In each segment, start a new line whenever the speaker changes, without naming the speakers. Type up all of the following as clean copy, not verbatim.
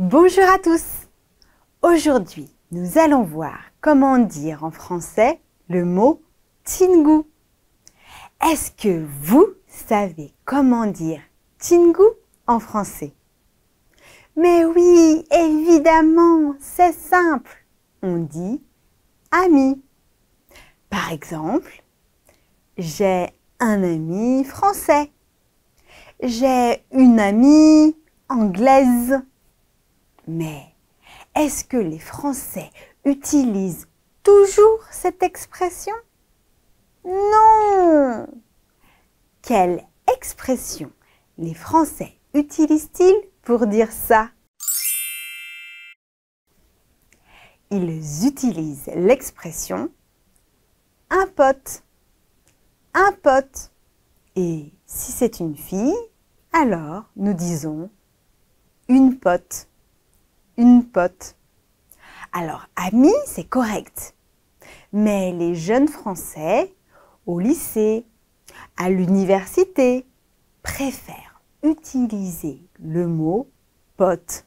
Bonjour à tous! Aujourd'hui, nous allons voir comment dire en français le mot Tingu. Est-ce que vous savez comment dire Tingu en français? Mais oui, évidemment, c'est simple. On dit ami. Par exemple, j'ai un ami français. J'ai une amie anglaise. Mais est-ce que les Français utilisent toujours cette expression? Non! Quelle expression les Français utilisent-ils pour dire ça? Ils utilisent l'expression un pote. Un pote. Et si c'est une fille, alors nous disons une pote. Une pote. Alors, ami, c'est correct. Mais les jeunes Français, au lycée, à l'université, préfèrent utiliser le mot pote.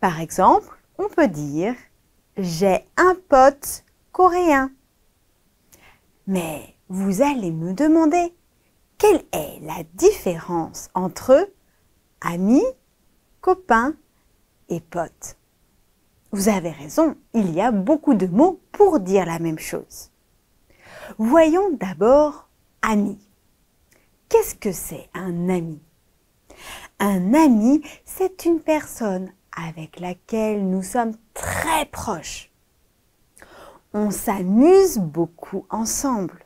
Par exemple, on peut dire « j'ai un pote coréen ». Mais vous allez me demander, quelle est la différence entre ami, copain et pote? Vous avez raison, il y a beaucoup de mots pour dire la même chose. Voyons d'abord ami. Qu'est-ce que c'est un ami? Un ami, c'est une personne avec laquelle nous sommes très proches. On s'amuse beaucoup ensemble.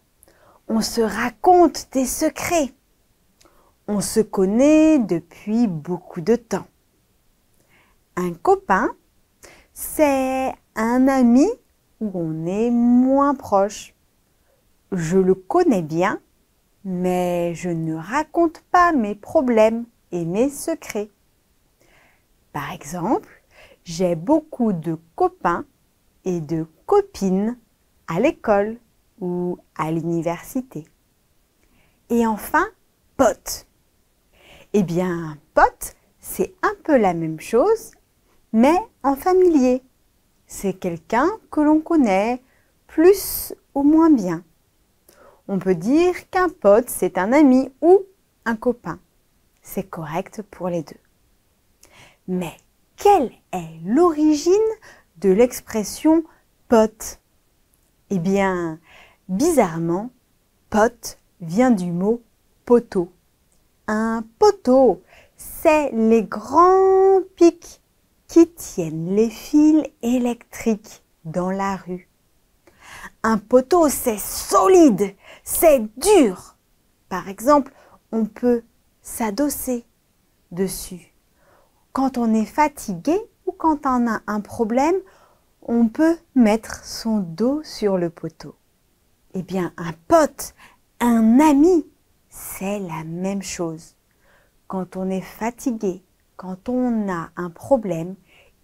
On se raconte des secrets. On se connaît depuis beaucoup de temps. Un copain, c'est un ami où on est moins proche. Je le connais bien, mais je ne raconte pas mes problèmes et mes secrets. Par exemple, j'ai beaucoup de copains et de copines à l'école ou à l'université. Et enfin, pote. Eh bien, pote, c'est un peu la même chose, mais en familier. C'est quelqu'un que l'on connaît plus ou moins bien. On peut dire qu'un pote, c'est un ami ou un copain. C'est correct pour les deux. Mais quelle est l'origine de l'expression pote? Eh bien, bizarrement, pote vient du mot poteau. Un poteau, c'est les grands pics qui tiennent les fils électriques dans la rue. Un poteau, c'est solide, c'est dur. Par exemple, on peut s'adosser dessus. Quand on est fatigué ou quand on a un problème, on peut mettre son dos sur le poteau. Eh bien, un pote, un ami, c'est la même chose. Quand on est fatigué, quand on a un problème,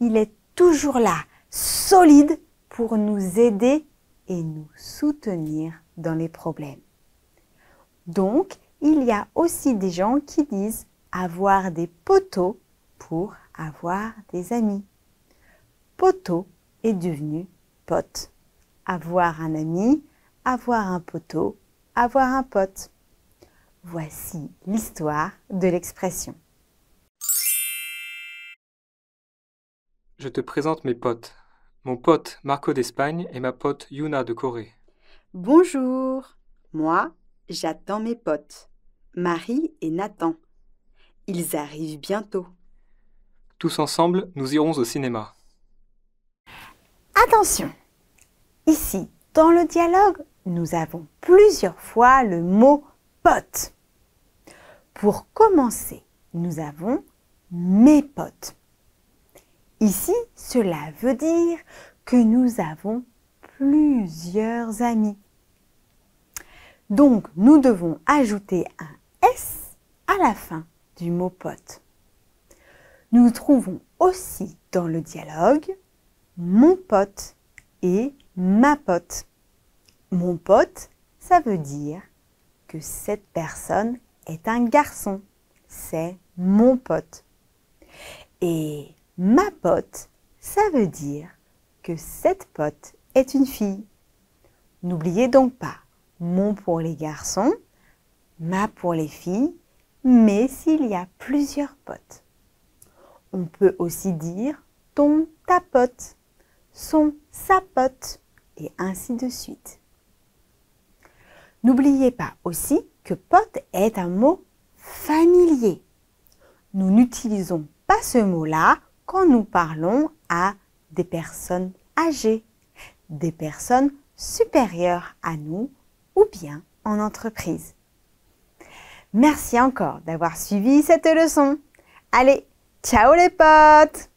il est toujours là, solide, pour nous aider et nous soutenir dans les problèmes. Donc, il y a aussi des gens qui disent avoir des poteaux pour avoir des amis. Poteau est devenu pote. Avoir un ami, avoir un poteau, avoir un pote. Voici l'histoire de l'expression.
Je te présente mes potes. Mon pote Marco d'Espagne et ma pote Yuna de Corée.
Bonjour, moi, j'attends mes potes, Marie et Nathan. Ils arrivent bientôt.
Tous ensemble, nous irons au cinéma.
Attention, ici, dans le dialogue, nous avons plusieurs fois le mot pote. Pour commencer, nous avons mes potes. Ici, cela veut dire que nous avons plusieurs amis. Donc, nous devons ajouter un S à la fin du mot pote. Nous trouvons aussi dans le dialogue mon pote et ma pote. Mon pote, ça veut dire que cette personne est un garçon. C'est mon pote. Et ma pote, ça veut dire que cette pote est une fille. N'oubliez donc pas mon pour les garçons, ma pour les filles, mais s'il y a plusieurs potes. On peut aussi dire ton, ta pote, son, sa pote, et ainsi de suite. N'oubliez pas aussi que pote est un mot familier. Nous n'utilisons pas ce mot-là quand nous parlons à des personnes âgées, des personnes supérieures à nous ou bien en entreprise. Merci encore d'avoir suivi cette leçon. Allez, ciao les potes!